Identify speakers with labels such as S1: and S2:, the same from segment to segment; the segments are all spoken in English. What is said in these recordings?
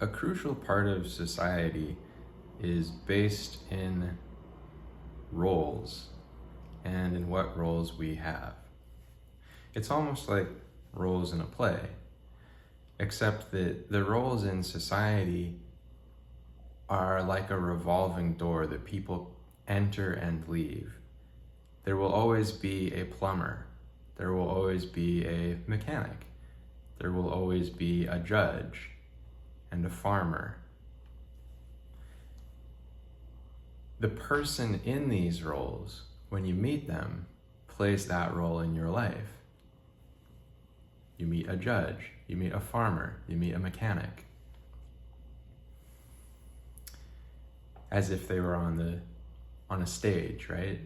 S1: a crucial part of society is based in roles and in what roles we have. It's almost like roles in a play, except that the roles in society are like a revolving door that people enter and leave. There will always be a plumber. There will always be a mechanic. There will always be a judge and a farmer. The person in these roles, when you meet them, plays that role in your life. You meet a judge, you meet a farmer, you meet a mechanic. As if they were on a stage, right?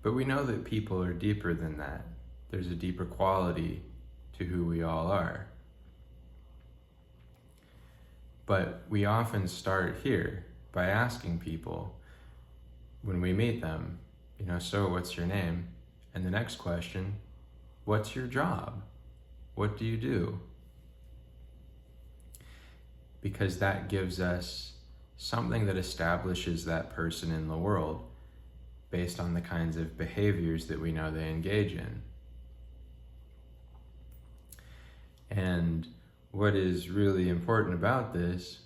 S1: But we know that people are deeper than that. There's a deeper quality to who we all are. But we often start here by asking people when we meet them, so what's your name? And the next question, what's your job? What do you do? Because that gives us something that establishes that person in the world based on the kinds of behaviors that we know they engage in. And what is really important about this,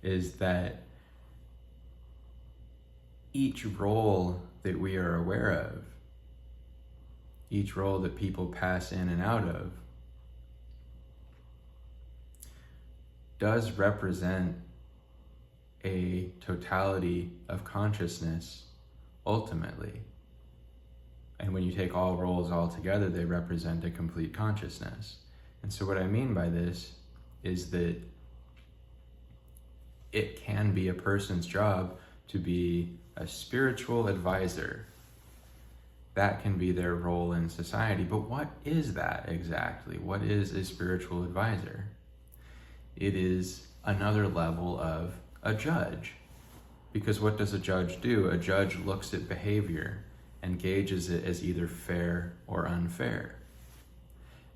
S1: is that each role that we are aware of, each role that people pass in and out of, does represent a totality of consciousness ultimately. And when you take all roles all together, they represent a complete consciousness. And so what I mean by this is that it can be a person's job to be a spiritual advisor. That can be their role in society. But what is that exactly? What is a spiritual advisor? It is another level of a judge. Because what does a judge do? A judge looks at behavior and gauges it as either fair or unfair.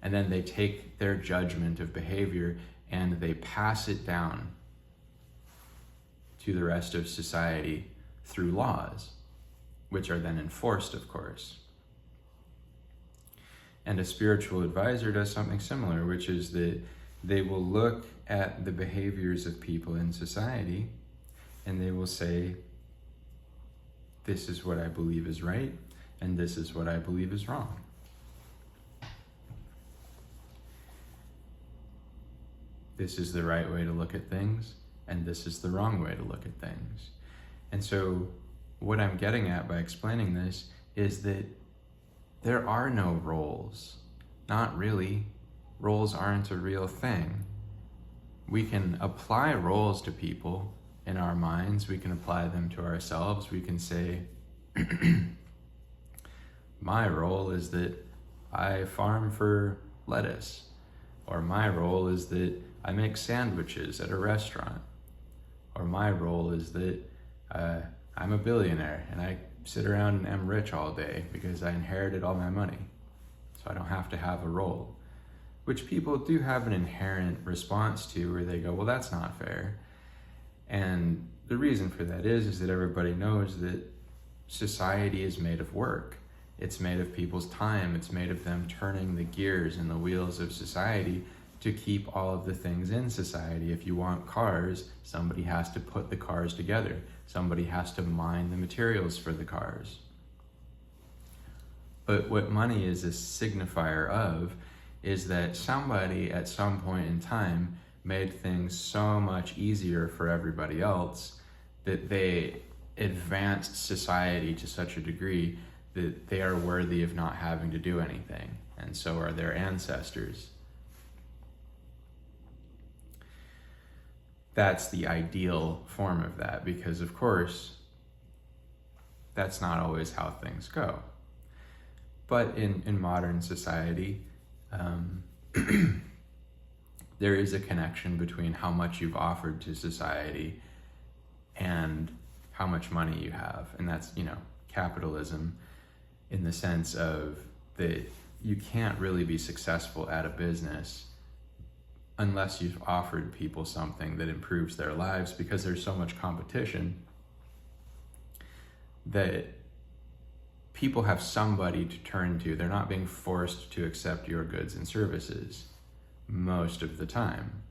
S1: And then they take their judgment of behavior and they pass it down to the rest of society through laws, which are then enforced, of course. And a spiritual advisor does something similar, which is that they will look at the behaviors of people in society and they will say, this is what I believe is right, and this is what I believe is wrong. This is the right way to look at things, and this is the wrong way to look at things. And so what I'm getting at by explaining this is that there are no roles. Not really. Roles aren't a real thing. We can apply roles to people in our minds. We can apply them to ourselves. We can say, my role is that I farm for lettuce, or my role is that I make sandwiches at a restaurant, or my role is that I'm a billionaire and I sit around and am rich all day because I inherited all my money, so I don't have to have a role, which people do have an inherent response to, where they go, well, that's not fair. And the reason for that is that everybody knows that society is made of work. It's made of people's time. It's made of them turning the gears and the wheels of society to keep all of the things in society. If you want cars, somebody has to put the cars together. Somebody has to mine the materials for the cars. But what money is a signifier of is that somebody at some point in time made things so much easier for everybody else that they advanced society to such a degree that they are worthy of not having to do anything, and so are their ancestors. That's the ideal form of that, because of course, that's not always how things go. But in modern society, there is a connection between how much you've offered to society and how much money you have. And that's, capitalism, in the sense of that you can't really be successful at a business unless you've offered people something that improves their lives, because there's so much competition that people have somebody to turn to. They're not being forced to accept your goods and services most of the time.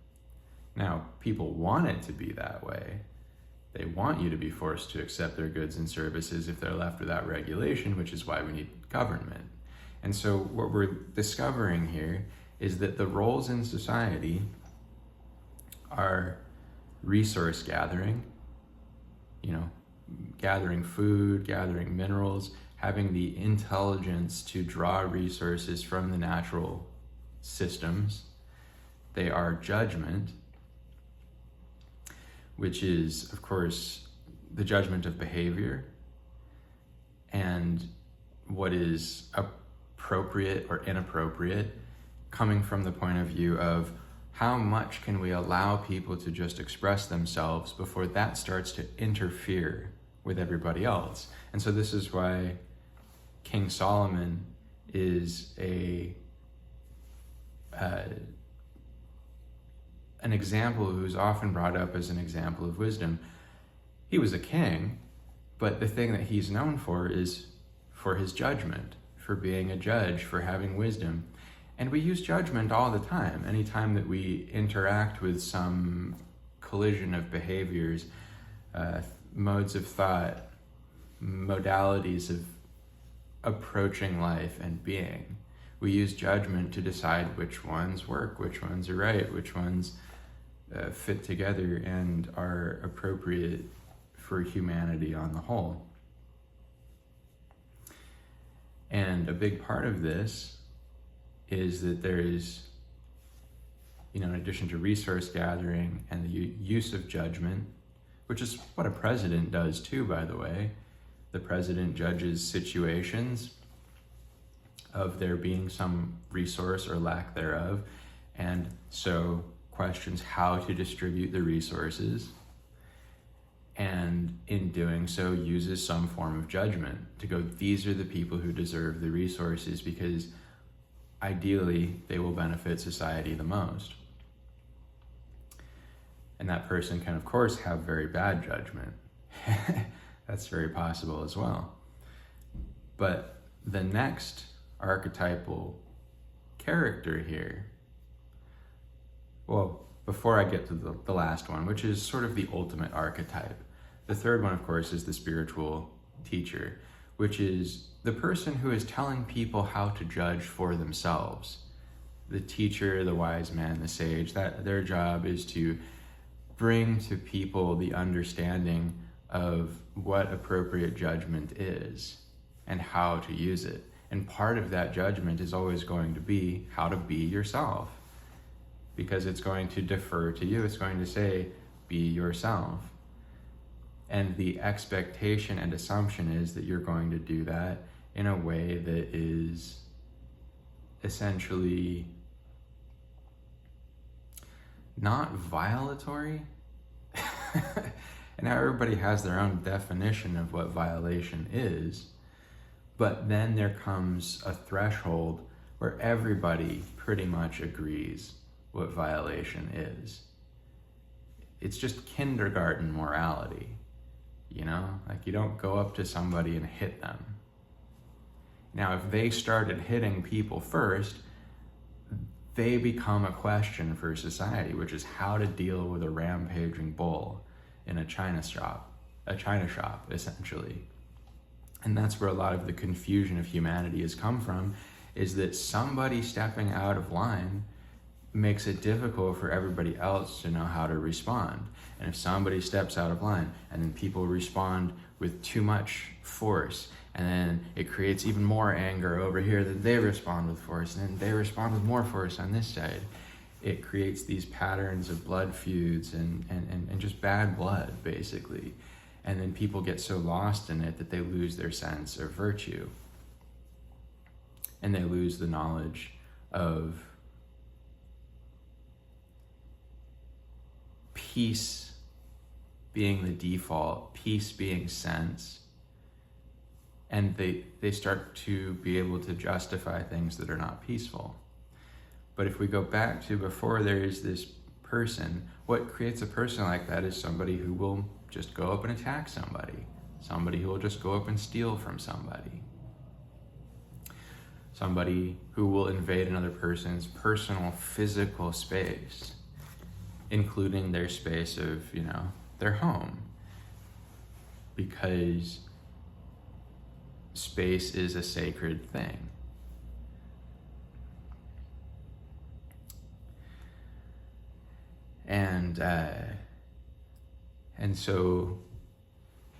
S1: Now, people want it to be that way. They want you to be forced to accept their goods and services if they're left without regulation, which is why we need government. And so what we're discovering here is that the roles in society are resource gathering, gathering food, gathering minerals, having the intelligence to draw resources from the natural systems. They are judgment, which is, of course, the judgment of behavior and what is appropriate or inappropriate, coming from the point of view of how much can we allow people to just express themselves before that starts to interfere with everybody else. And so this is why King Solomon is an example who's often brought up as an example of wisdom. He was a king, but the thing that he's known for is for his judgment, for being a judge, for having wisdom. And we use judgment all the time. Anytime that we interact with some collision of behaviors, modes of thought, modalities of approaching life and being, we use judgment to decide which ones work, which ones are right, which ones fit together and are appropriate for humanity on the whole. And a big part of this is that there is, in addition to resource gathering and the use of judgment, which is what a president does too, by the way. The president judges situations of there being some resource or lack thereof, and so questions how to distribute the resources, and in doing so uses some form of judgment to go, these are the people who deserve the resources because ideally they will benefit society the most. And that person can, of course, have very bad judgment. That's very possible as well. But the next archetypal character here, well, before I get to the last one, which is sort of the ultimate archetype, the third one, of course, is the spiritual teacher, which is the person who is telling people how to judge for themselves. The teacher, the wise man, the sage, that their job is to bring to people the understanding of what appropriate judgment is and how to use it. And part of that judgment is always going to be how to be yourself, because it's going to defer to you. It's going to say, be yourself. And the expectation and assumption is that you're going to do that in a way that is essentially not violatory. And now everybody has their own definition of what violation is, but then there comes a threshold where everybody pretty much agrees what violation is. It's just kindergarten morality, like you don't go up to somebody and hit them. Now, if they started hitting people first, they become a question for society, which is how to deal with a rampaging bull in a china shop, essentially. And that's where a lot of the confusion of humanity has come from, is that somebody stepping out of line makes it difficult for everybody else to know how to respond. And if somebody steps out of line and then people respond with too much force, and then it creates even more anger over here, that they respond with force, and then they respond with more force on this side. It creates these patterns of blood feuds and just bad blood, basically. And then people get so lost in it that they lose their sense of virtue. And they lose the knowledge of peace being the default, peace being sense. And they start to be able to justify things that are not peaceful. But if we go back to before there is this person, what creates a person like that is somebody who will just go up and attack somebody. Somebody who will just go up and steal from somebody. Somebody who will invade another person's personal physical space, including their space of, their home. Because space is a sacred thing. And so,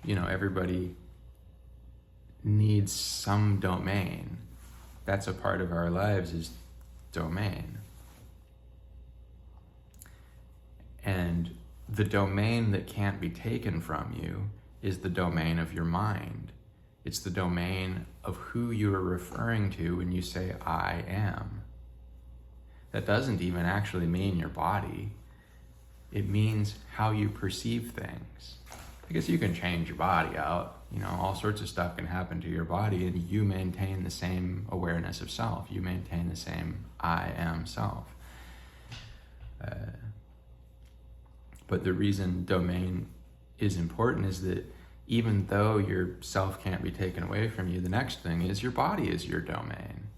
S1: everybody needs some domain. That's a part of our lives, is domain. And the domain that can't be taken from you is the domain of your mind. It's the domain of who you are referring to when you say, I am. That doesn't even actually mean your body. It means how you perceive things. Because you can change your body out. All sorts of stuff can happen to your body, and you maintain the same awareness of self. You maintain the same I am self. But the reason domain is important is that even though your self can't be taken away from you, the next thing is your body is your domain.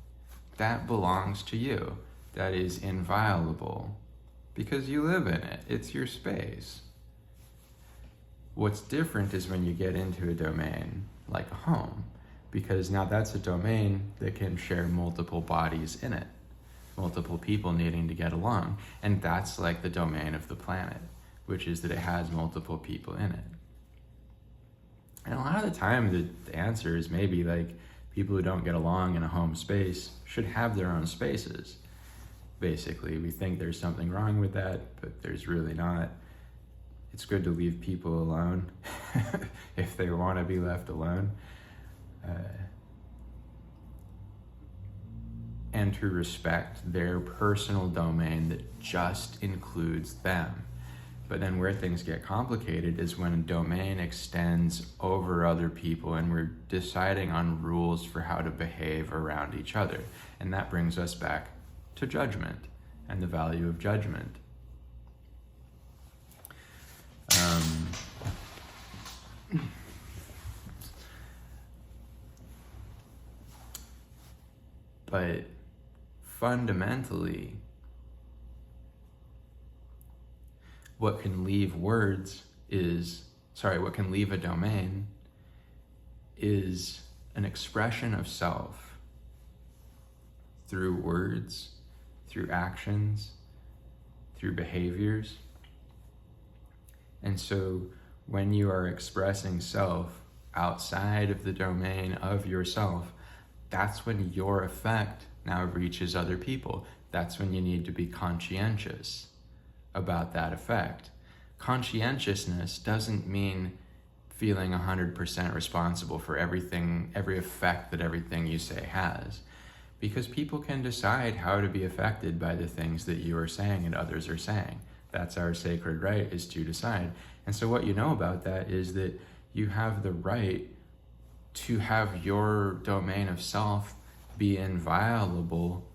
S1: That belongs to you. That is inviolable because you live in it. It's your space. What's different is when you get into a domain like a home, because now that's a domain that can share multiple bodies in it, multiple people needing to get along. And that's like the domain of the planet, which is that it has multiple people in it. And a lot of the time the answer is maybe like people who don't get along in a home space should have their own spaces. Basically, we think there's something wrong with that, but there's really not. It's good to leave people alone if they want to be left alone. And to respect their personal domain that just includes them. But then where things get complicated is when a domain extends over other people and we're deciding on rules for how to behave around each other. And that brings us back to judgment and the value of judgment. But fundamentally, what can leave a domain is an expression of self through words, through actions, through behaviors. And so when you are expressing self outside of the domain of yourself, that's when your effect now reaches other people. That's when you need to be conscientious about that effect. Conscientiousness doesn't mean feeling 100% responsible for everything, every effect that everything you say has. Because people can decide how to be affected by the things that you are saying and others are saying. That's our sacred right, is to decide. And so what you know about that is that you have the right to have your domain of self be inviolable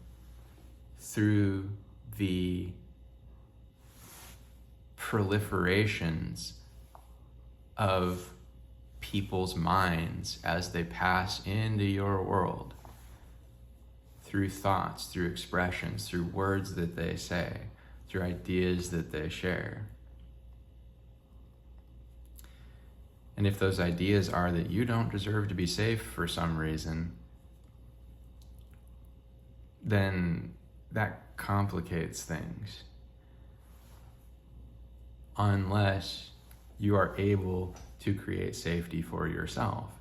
S1: through the proliferations of people's minds as they pass into your world, through thoughts, through expressions, through words that they say, through ideas that they share. And if those ideas are that you don't deserve to be safe for some reason, then that complicates things. Unless you are able to create safety for yourself.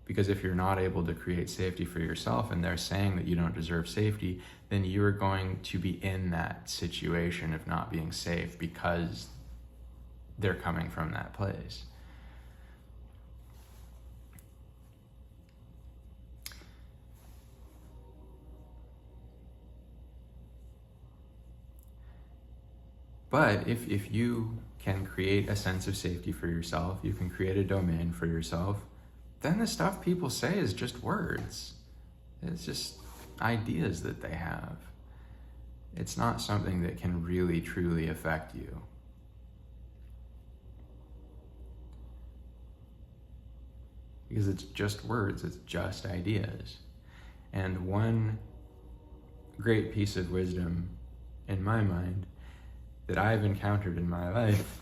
S1: Because if you're not able to create safety for yourself and they're saying that you don't deserve safety, then you're going to be in that situation of not being safe because they're coming from that place. But if you can create a sense of safety for yourself, you can create a domain for yourself, then the stuff people say is just words. It's just ideas that they have. it's not something that can really truly affect you. Because it's just words, it's just ideas. And one great piece of wisdom in my mind that I've encountered in my life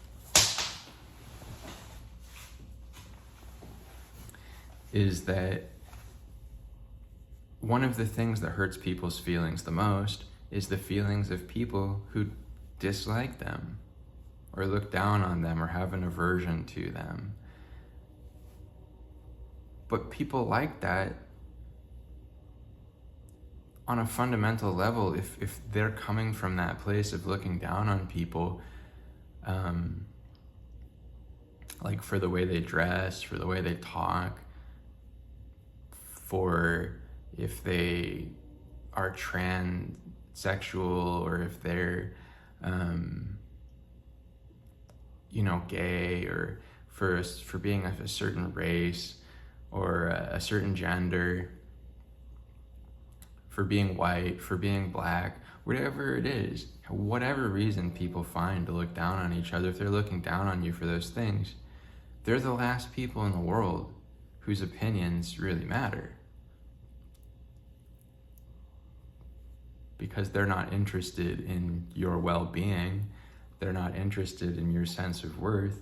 S1: is that one of the things that hurts people's feelings the most is the feelings of people who dislike them or look down on them or have an aversion to them. But people like that, on a fundamental level, if they're coming from that place of looking down on people, like for the way they dress, for the way they talk, for if they are transsexual, or if they're, gay, or for being of a certain race, or a certain gender, for being white, for being black, whatever it is, whatever reason people find to look down on each other, if they're looking down on you for those things, they're the last people in the world whose opinions really matter. Because they're not interested in your well-being, they're not interested in your sense of worth.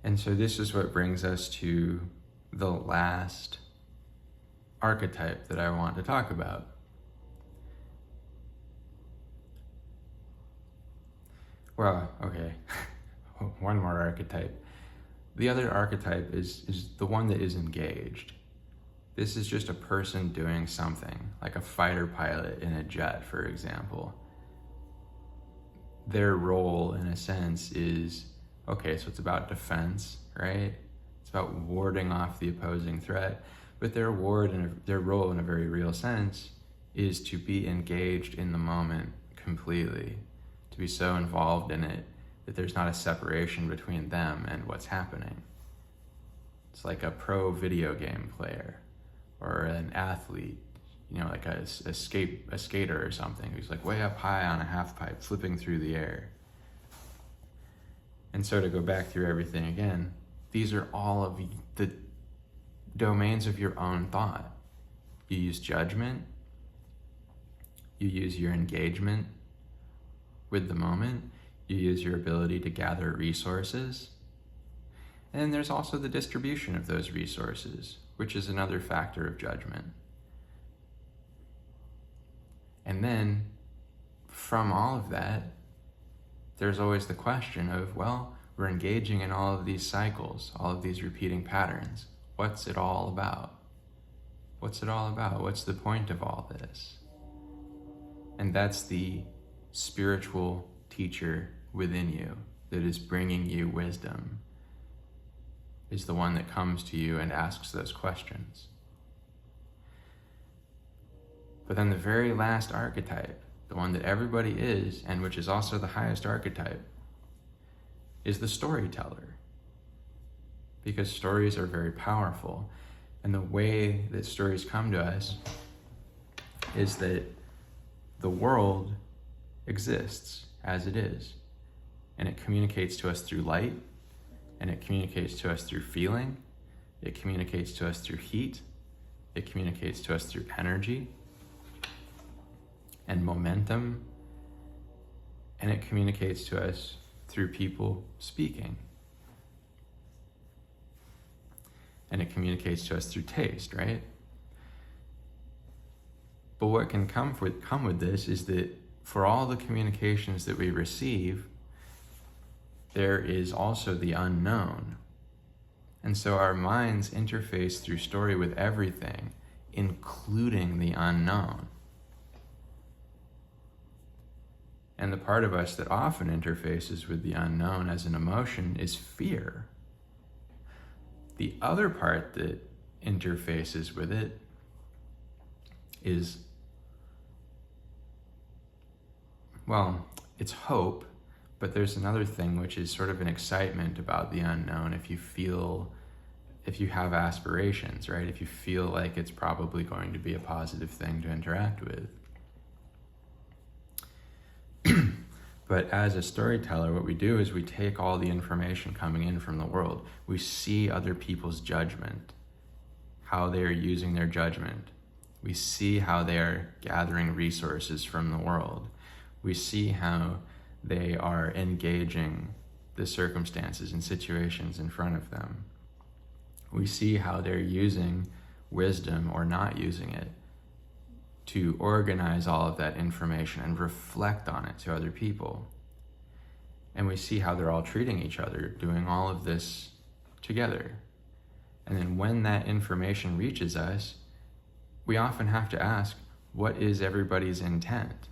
S1: And so this is what brings us to the last archetype that I want to talk about. Well, okay, one more archetype. The other archetype is the one that is engaged. This is just a person doing something, like a fighter pilot in a jet, for example. Their role, in a sense, is, okay, so it's about defense, right? It's about warding off the opposing threat. But their role, in a very real sense, is to be engaged in the moment completely, to be so involved in it that there's not a separation between them and what's happening. It's like a pro video game player or an athlete, like a skater or something who's like way up high on a half pipe, flipping through the air. And so to go back through everything again, these are all of the domains of your own thought. You use judgment, you use your engagement with the moment, you use your ability to gather resources, and then there's also the distribution of those resources, which is another factor of judgment. And then, from all of that, there's always the question of, well, we're engaging in all of these cycles, all of these repeating patterns. What's it all about? What's it all about? What's the point of all this? And that's the spiritual teacher within you that is bringing you wisdom, is the one that comes to you and asks those questions. But then the very last archetype, the one that everybody is, and which is also the highest archetype, is the storyteller. Because stories are very powerful. And the way that stories come to us is that the world exists as it is. And it communicates to us through light, and it communicates to us through feeling, it communicates to us through heat, it communicates to us through energy and momentum, and it communicates to us through people speaking. And it communicates to us through taste, right? But what can come with this is that for all the communications that we receive, there is also the unknown. And so our minds interface through story with everything, including the unknown. And the part of us that often interfaces with the unknown as an emotion is fear. The other part that interfaces with it is, well, it's hope, but there's another thing which is sort of an excitement about the unknown. If you have aspirations, right? If you feel like it's probably going to be a positive thing to interact with. But as a storyteller, what we do is we take all the information coming in from the world. We see other people's judgment, how they are using their judgment. We see how they are gathering resources from the world. We see how they are engaging the circumstances and situations in front of them. We see how they're using wisdom or not using it to organize all of that information and reflect on it to other people. And we see how they're all treating each other, doing all of this together. And then when that information reaches us, we often have to ask, what is everybody's intent?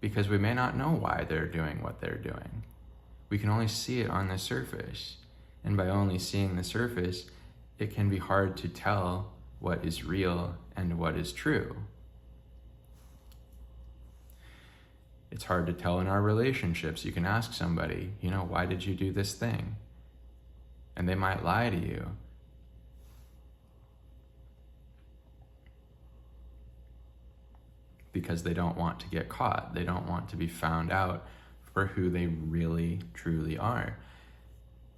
S1: Because we may not know why they're doing what they're doing. We can only see it on the surface. And by only seeing the surface, it can be hard to tell what is real and what is true. It's hard to tell in our relationships. You can ask somebody, why did you do this thing? And they might lie to you. Because they don't want to get caught. They don't want to be found out for who they really, truly are.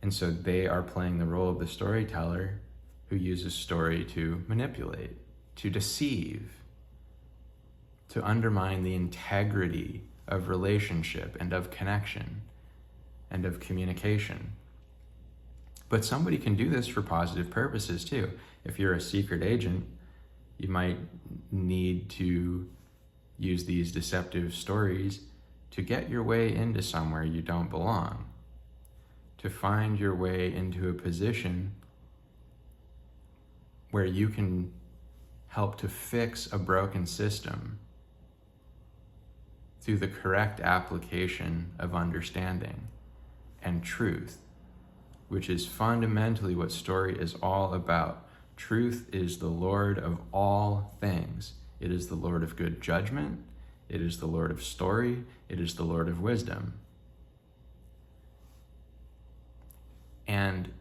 S1: And so they are playing the role of the storyteller who uses story to manipulate, to deceive, to undermine the integrity of relationship and of connection and of communication. But somebody can do this for positive purposes too. If you're a secret agent, you might need to use these deceptive stories to get your way into somewhere you don't belong, to find your way into a position where you can help to fix a broken system through the correct application of understanding and truth, which is fundamentally what story is all about. Truth is the Lord of all things. It is the Lord of good judgment. It is the Lord of story. It is the Lord of wisdom. And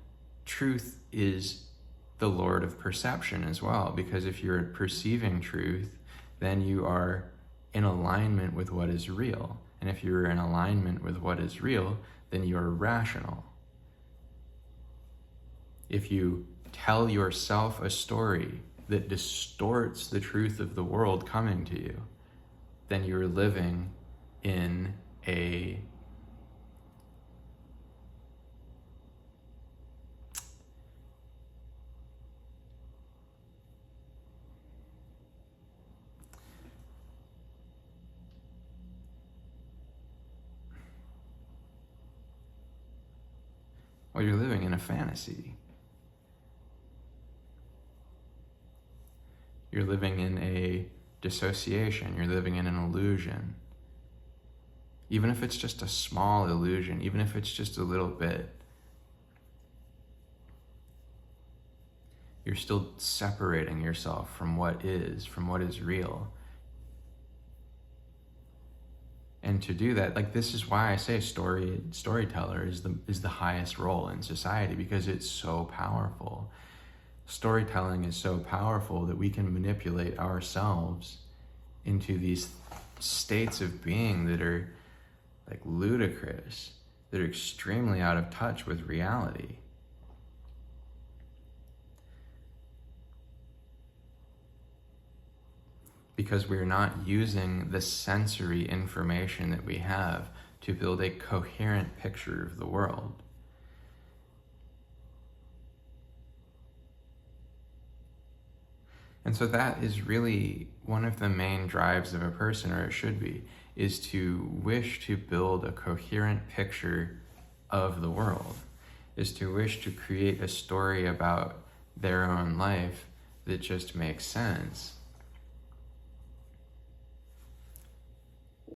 S1: truth is the Lord of perception as well, because if you're perceiving truth, then you are in alignment with what is real. And if you're in alignment with what is real, then you're rational. If you tell yourself a story that distorts the truth of the world coming to you, then you're living in a you're living in a fantasy. You're living in a dissociation. You're living in an illusion. Even if it's just a small illusion, even if it's just a little bit, you're still separating yourself from what is real. And to do that, this is why I say storyteller is the highest role in society, because it's so powerful. Storytelling is so powerful that we can manipulate ourselves into these states of being that are ludicrous, that are extremely out of touch with reality. Because we're not using the sensory information that we have to build a coherent picture of the world. And so that is really one of the main drives of a person, or it should be, is to wish to build a coherent picture of the world, is to wish to create a story about their own life that just makes sense.